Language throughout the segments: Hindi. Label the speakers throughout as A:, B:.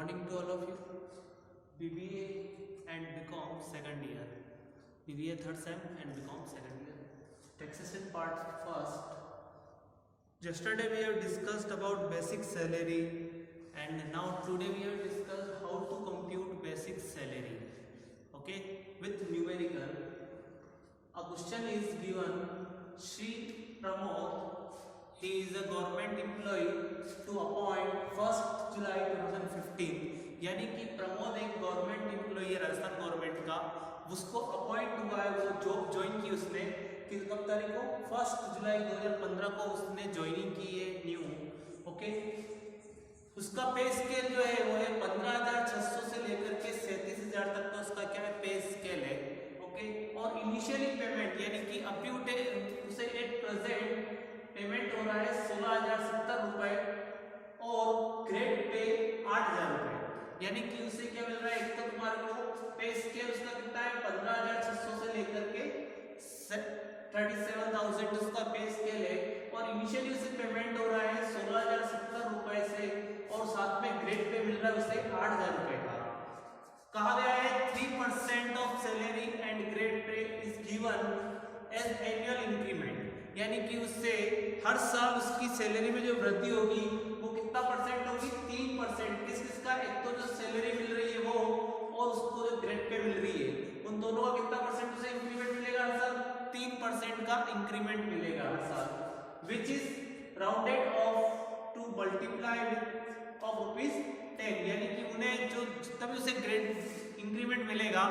A: morning to all of you. BBA and BCom second year. BBA third sem and BCom second year. Taxation part first. Yesterday we have discussed about basic salary, and now today we have discussed how to compute basic salary. Okay, with numerical. A question is given. Shri Pramod, he is a government employee to appoint 1st July 2015. यानी कि प्रमोद एक गवर्नमेंट एम्प्लॉई है राजस्थान गवर्नमेंट का, उसको अपॉइंट हुआ है, वो जॉब ज्वाइन की उसने कब तारीख को 1 जुलाई 2015 को उसने ज्वाइनिंग की है न्यू. ओके, उसका पे स्केल जो है वो है 15,600 से लेकर के 37,000 तक का उसका क्या है पे स्केल है. ओके, और इनिशियली पेमेंट यानी कि अभी उसे एट प्रेजेंट पेमेंट हो रहा है 16,070 रुपए और ग्रेड पे 8,000 रुपए. यानी कि उसे क्या मिल रहा है, एक तो तुम्हारे को पे स्केल उसका कितना है 15,600 से लेकर के 37,000 उसका पे स्केल है, और इनिशियली उसे पेमेंट हो रहा है 16,070 रुपए से, और साथ में ग्रेड पे मिल रहा है उसे 8,000 रुपए का. कहा गया है 3% of salary and grade pay is given as annual increment. यानी कि उससे हर साल उसकी सैलरी में जो वृद्धि होगी वो कितना परसेंट होगी, 3%. किसका, एक तो जो सैलरी मिल रही है वो, और उसको जो ग्रेड पे मिल रही है, उन दोनों का कितना परसेंट उसे इंक्रीमेंट मिलेगा हर साल, 3% का इंक्रीमेंट मिलेगा हर साल, which is rounded off to multiply width of ₹10. यानी कि उन्हें जो जितना भी उसे ग्रेड इंक्रीमेंट मिलेगा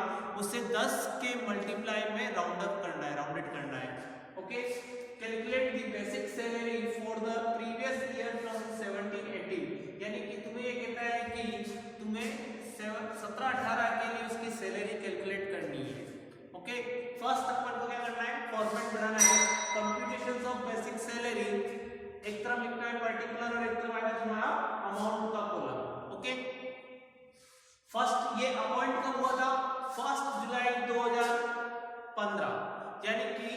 A: उसे 10 के मल्टीप्लाई में राउंड अप करना है, राउंडेड करना है. Okay, calculate the basic salary for the previous year from 17-18. यानी कि तुम्हें ये कहता है कि तुम्हें 17-18 के लिए उसकी सैलरी कैलकुलेट करनी है. ओके, फर्स्ट अपन को क्या करना है, फॉर्मेट बनाना है. कंप्यूटेशंस ऑफ बेसिक सैलरी, एक तरफ लिखना है पर्टिकुलर और एक तरफ आएगा तुम्हारा अमाउंट का कॉलम. ओके, फर्स्ट ये अपॉइंट कब हुआ था, 1 जुलाई 2015. यानी कि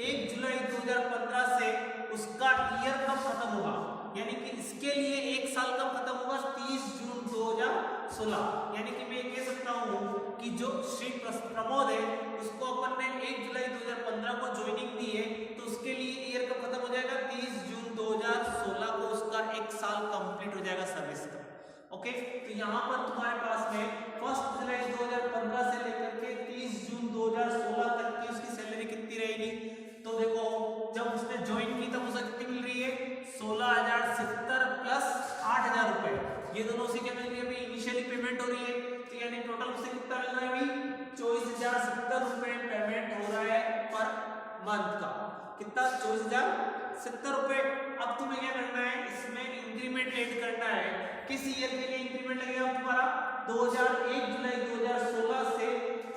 A: 1 जुलाई 2015 से उसका ईयर कब खत्म हुआ, यानी कि इसके लिए एक साल कब खत्म हुआ, 30 जून 2016. यानी कि मैं कह सकता हूं कि जो श्री प्रमोद है उसको अपन ने 1 जुलाई 2015 को ज्वाइनिंग दी है, तो उसके लिए ईयर कब खत्म हो जाएगा, 30 जून 2016 को उसका एक साल कंप्लीट हो जाएगा सर्विस का. ओके, तो यहाँ पर तुम्हारे पास में 1 जुलाई 2015 से लेकर के 30 जून 2016 तक की उसकी सैलरी कितनी रहेगी. तो देखो, जब उसने ज्वाइन की तब उसे कितनी मिल रही है, 16,070 प्लस 8,000 रुपए. ये दोनों से क्या मिल रही है, अभी इनिशियली पेमेंट हो रही है, तो यानी टोटल उसे कितना मिल रहा है, अभी 24,070 रुपए पेमेंट हो रहा है पर मंथ का. कितना, 24,070 रुपए. अब तुम्हें क्या करना है, इसमें इंक्रीमेंट ऐड करना है. किस ईयर के लिए इंक्रीमेंट लगेगा तुम्हारा, 1 जुलाई 2016 से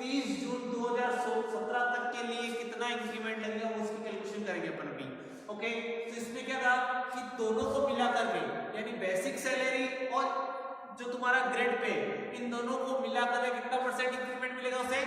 A: 30 जून 2017 तक के लिए कितना इंक्रीमेंट लगेगा वो उसकी कैलकुलेशन करेंगे अपन अभी. ओके, तो इसमें क्या था कि दोनों को मिला करके, यानी बेसिक सैलरी और जो तुम्हारा ग्रेड पे, इन दोनों को मिलाकर कितना परसेंट इंक्रीमेंट मिलेगा उसे,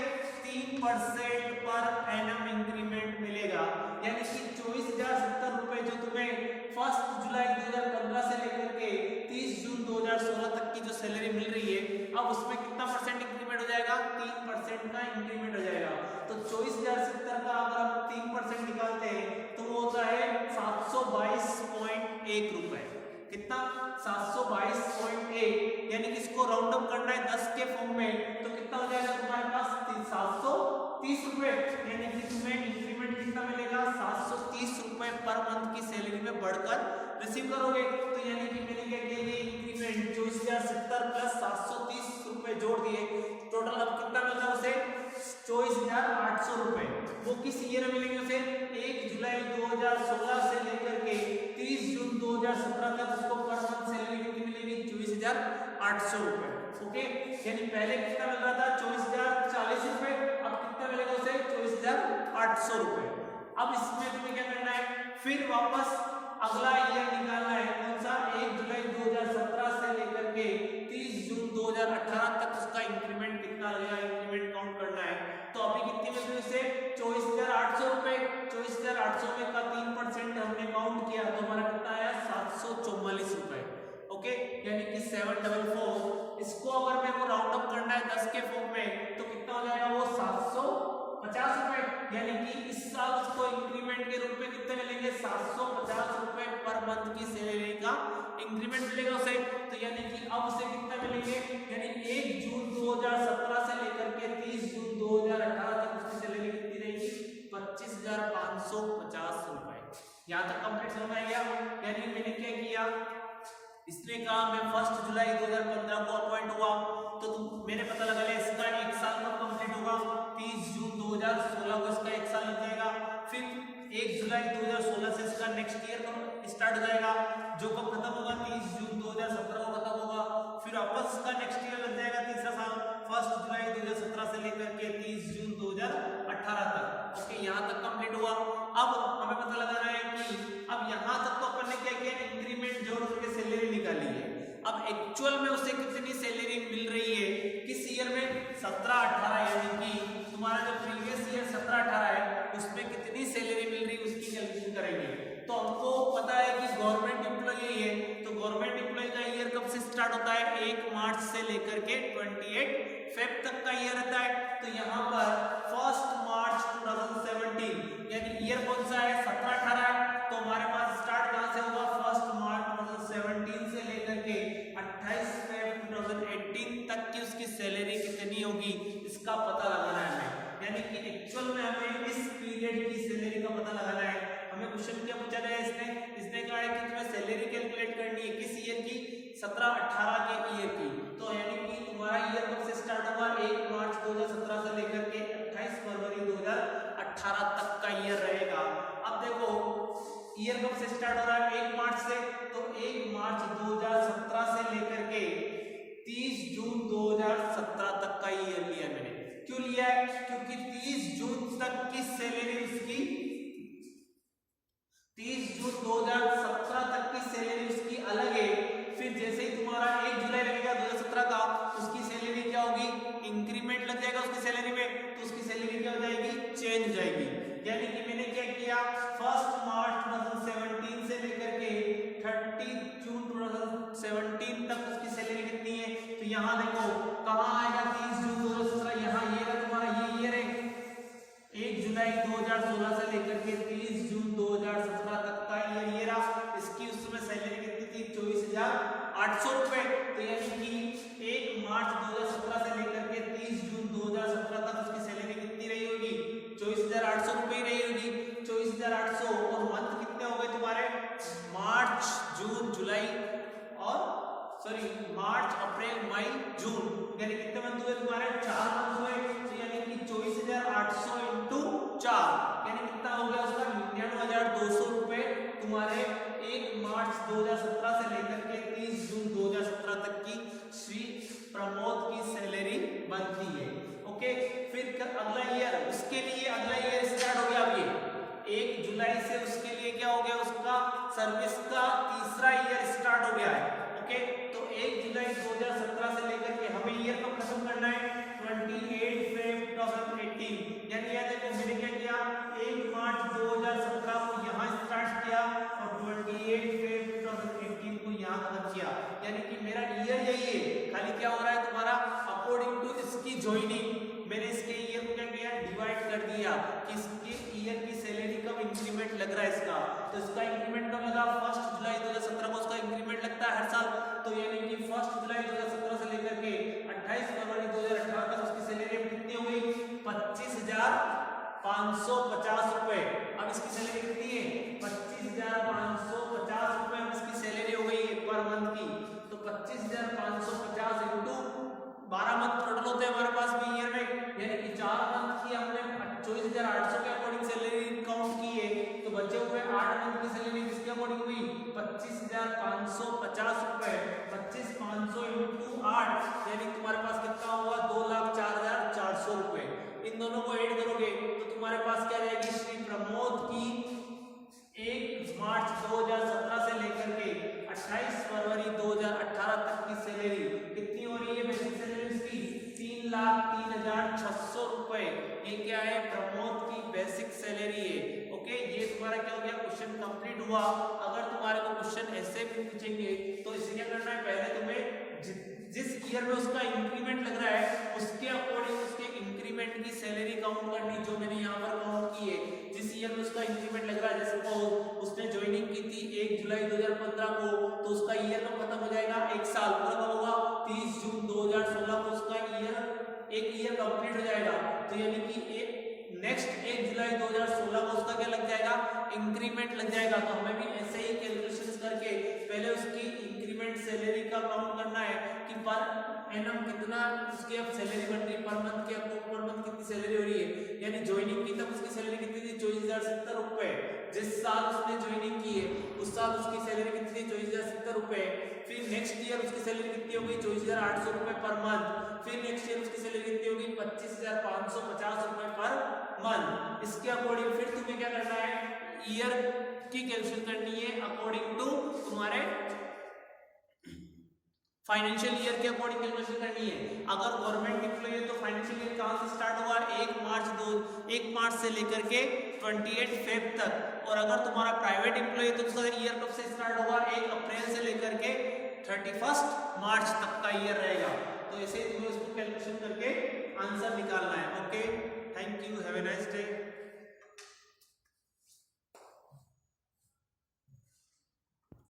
A: 3% पर एनम इंक्रीमेंट मिलेगा. यानी कि 24,070 रुपए जो तुम्हें 1 जुलाई 2015 से लेकर के 30 जून 2016 तक की जो सैलरी मिल रही है, अब उसमें कितना परसेंट इंक्रीमेंट हो जाएगा, 3% का इंक्रीमेंट हो जाएगा. तो 24,070 का अगर हम 3% निकालते हैं तो वो होता है 722.1 रुपए. कितना, 722.1. यानी कि इसको राउंड अप करना है 10 के फॉर्म में, तो कितना हो जाएगा तुम्हारे पास, 730 रुपए. यानी कि तुम्हें इंक्रीमेंट कितना मिलेगा, 730 रुपए पर मंथ की सैलरी में बढ़कर रिसीव करोगे. तो यानी कि मैंने क्या किया, ये इंक्रीमेंट 24,070 प्लस 730 रुपए जोड़ दिए, टोटल अब कितना मिलता है उसे, 24,800 रुपए. वो किस ईयर में मिलेंगे उसे, 1 जुलाई 2016 से लेकर के 30 जून 2017 तक उसको पर मंथ सैलरी कितनी मिलेगी, 24,800 रुपए. ओके, यानी पहले कितना मिल रहा था, 24,040 रुपए, अब कितना मिलेगा उसे, 24,800 रुपए. अब इसमें तुम्हें क्या करना है, फिर वापस अगला ईयर निकालना है, कौन सा, 1 जुलाई 2017 से लेकर के 30 जून 2018 तक उसका इंक्रीमेंट कितना लगेगा, इंक्रीमेंट काउंट करना है. तो अभी कितनी मिल रही है उसे, 24,800 रुपए. 24,800 में का 3% हमने काउंट किया तो हमारा कितना आया, 744 रुपए. ओके, यानी कि 744. इसको कितने मिलेंगे 750 रुपए पर मंथ की सैलरी का इंक्रीमेंट मिलेगा उसे। तो यानी कि अब उसे कितना मिलेंगे, यानी 1 जून 2017 से लेकर के 30 जून 2018 तक उसकी सैलरी कितनी रहेगी 25,550 रुपए। यहाँ तक कंप्लीट समझ में आ गया। यानी मैंने क्या किया, इसने कहा मैं 1 जुलाई 2015 को अपॉइंट हुआ, तो मैंने पता लगा लिया इसका 1 साल कब कंप्लीट होगा, 30 जून 2016 को इसका 1 साल लग जाएगा। फिर 1 जुलाई 2016 से इसका नेक्स्ट ईयर स्टार्ट हो जाएगा, जो कब खत्म होगा 30 जून 2017 को खत्म होगा। फिर वापस इसका नेक्स्ट ईयर लग जाएगा तीसरा साल 1 जुलाई 2017 से लेकर के 30 जून 2018 तक। ओके, यहाँ तक कंप्लीट हुआ। अब हमें पता लगाना है कि अब यहाँ तक तो अपन ने क्या किया, इंक्रीमेंट जोड़ करके सैलरी निकाली है। अब एक्चुअल में उसे कितनी सैलरी मिल रही है, किस ईयर में 17-18, यानी कि तुम्हारा जो प्रीवियस ईयर 17-18 है उसमें कितनी सैलरी मिल रही है उसकी कैलकुलेशन करेंगे। तो हमको पता है कि गवर्नमेंट एम्प्लॉई है, तो गवर्नमेंट एम्प्लॉई का ईयर कब से स्टार्ट होता है, 1 मार्च से लेकर के 28 फेब तक का ईयर रहता है। तो यहाँ पर 1 मार्च 2017 यानी ईयर कौन सा है 17-18 है, तो हमारे पास स्टार्ट कहां से होगा 1 मार्च 2017 से लेकर के 28 फेब 2018 तक की उसकी सैलरी कितनी होगी इसका पता लगाना है हमें। यानी कि एक्चुअल में हमें इस पीरियड की सैलरी का पता लगाना है। हमें क्वेश्चन क्या पूछा गया है, इसने कहा है कि तुम्हें सैलरी कैलकुलेट करनी है किस ईयर की 17-18 के ईयर की। तो यानी कि तुम्हारा ईयर कब से स्टार्ट होगा 1 मार्च 2017 से लेकर के 28 फरवरी 2018 तक का ईयर रहेगा। अब देखो ईयर कब से स्टार्ट हो रहा है 1 मार्च से, तो 1 मार्च 2017 से लेकर के 30 जून 2017 तक का ईयर लिया मैंने। क्यों लिया है, क्योंकि 30 जून तक की सैलरी उसकी 30 जून 2017 तक की सैलरी उसकी अलग है। फिर जैसे ही तुम्हारा 1 जुलाई लगेगा 2017 का, उसकी सैलरी क्या होगी, इंक्रीमेंट लग जाएगा उसकी सैलरी में, तो उसकी सैलरी क्या हो जाएगी, चेंज हो जाएगी। यानी कि मैंने क्या किया 1 मार्च 2017 से लेकर के 30 जून 2017 तक उसकी सैलरी कितनी है, तो यहाँ देखो कहाँ आएगा 30 जून 2017, यहाँ ये रहा तुम्हारा ये ईयर है 1 जुलाई 2016 से लेकर के 30 जून 2017 तक का ईयर ये रहा। इसकी उस समय सैलरी कितनी थी 24,800 रुपए। तो यानी कि 1 मार्च 2017 से लेकर के 30 जून 2017 तक उसकी सैलरी कितनी रही होगी 24,800 रुपए ही रही होगी। 24,800 और मंथ कितने हो गए तुम्हारे मार्च जून जुलाई और मार्च अप्रैल मई जून, यानी कितने मंथ हुए तुम्हारे 4 मंथ हुए। तो यानी कि 24,800 इंटू 4 यानी कितना हो गया उसका 99,200 रुपए तुम्हारे 1 मार्च 2017 से लेकर के 30 जून 2017 तक की श्री प्रमोद की सैलरी बनती है। ओके, फिर अगला ईयर, उसके लिए अगला ईयर स्टार्ट हो गया। अब ये 1 जुलाई से उसके लिए क्या हो गया, उसका सर्विस का तीसरा ईयर स्टार्ट हो गया है। ओके, तो 1 जुलाई 2017 से लेकर के हमें ईयर कब खत्म करना है 28 फेब 2018। यानी याद है मैंने क्या किया 1 मार्च 2017 को यहाँ स्टार्ट किया और 28 फेब 2018 को यहाँ खत्म किया। यानी कि मेरा ईयर यही है, खाली क्या हो रहा है तुम्हारा अकॉर्डिंग टू इसकी ज्वाइनिंग मैंने इसके ईयर को क्या किया डिवाइड कर दिया कि इसके ईयर की सैलरी कब इंक्रीमेंट लग रहा है इसका। तो इसका इंक्रीमेंट कब लगा 1 जुलाई 2017 को उसका इंक्रीमेंट लगता है हर साल। तो यानी कि 1 जुलाई 2017 से लेकर के 28 फरवरी 2018 तक उसकी सैलरी कितनी हुई 25,550 रुपए। अब इसकी सैलरी कितनी है 25,550 रुपए अब इसकी सैलरी हो गई है पर मंथ की। तो 25,550 इंटू 12 मंथ टोटल होते हैं हमारे पास भी ईयर में, यानी कि 4 मंथ की हमने 24,800 के अकॉर्डिंग सैलरी काउंट की है। तो बचे हुए 8 मंथ की सैलरी किसके अकॉर्डिंग हुई 25,550 रुपए। 25,500 इंटू 8 यानी तुम्हारे पास कितना हुआ 2,04,400 रुपए। इन दोनों को ऐड करोगे तो तुम्हारे पास क्या रहेगी श्री प्रमोद की 1 मार्च 2017 से लेकर के 28 फरवरी 2018 तक की सैलरी कितनी हो रही है बेसिक सैलरी इसकी 3,03,600 रुपए। ये क्या है प्रमोद की बेसिक सैलरी है। ओके, ये तुम्हारा क्या हो गया क्वेश्चन कंप्लीट हुआ। अगर तुम्हारे को क्वेश्चन ऐसे भी पूछेंगे तो इसे क्या करना है पहले तुम्हें जिस ईयर में उसका इंक्रीमेंट लग रहा है उसके अकॉर्डिंग उसके इंक्रीमेंट की सैलरी काउंट करनी जो मैंने यहाँ पर काउंट की है। जिस ईयर में उसका इंक्रीमेंट लग रहा है, जैसे सपोज उसने ज्वाइनिंग की थी 1 जुलाई 2015 को, तो उसका ईयर कब खत्म हो जाएगा, एक साल पूरा कब होगा, 30 जून 2016 को उसका एक ईयर कंप्लीट हो जाएगा। तो यानी कि नेक्स्ट 1 जुलाई 2016 को उसका क्या लग जाएगा, इंक्रीमेंट लग जाएगा। तो हमें भी ऐसे ही कैलकुलेशंस करके पहले उसकी इंक्रीमेंट सैलरी का काउंट करना है कि पर एनम कितना उसकी अब सैलरी बन रही है, पर मंथ की आपको पर मंथ कितनी सैलरी हो रही है। यानी ज्वाइनिंग की तब उसकी सैलरी कितनी थी, 24,070 रुपए। जिस साल उसने ज्वाइनिंग की है उस साल उसकी सैलरी कितनी थी, 24,070 रुपए। फिर नेक्स्ट ईयर उसकी सैलरी कितनी होगी, 24,800 रुपए पर मंथ। फिर नेक्स्ट ईयर उसकी सैलरी कितनी होगी, 25,550 रुपए पर मंथ। इसके अकॉर्डिंग फिर तुम्हें क्या करना है, ईयर की कैलकुलेशन करनी है अकॉर्डिंग टू तुम्हारे फाइनेंशियल ईयर के अकॉर्डिंग कैलकुलेशन करनी है। अगर गवर्नमेंट एम्प्लॉय है तो फाइनेंशियल ईयर कहां से स्टार्ट होगा, 1 मार्च से लेकर के 28 फेब तक। और अगर तुम्हारा प्राइवेट एम्प्लॉय है तो उसका ईयर कब से स्टार्ट होगा, 1 अप्रैल से लेकर के 31 मार्च तक का ईयर रहेगा। तो ऐसे ही तुम्हें उसको कैलकुलेशन करके आंसर निकालना है। Okay, thank you, have a nice day.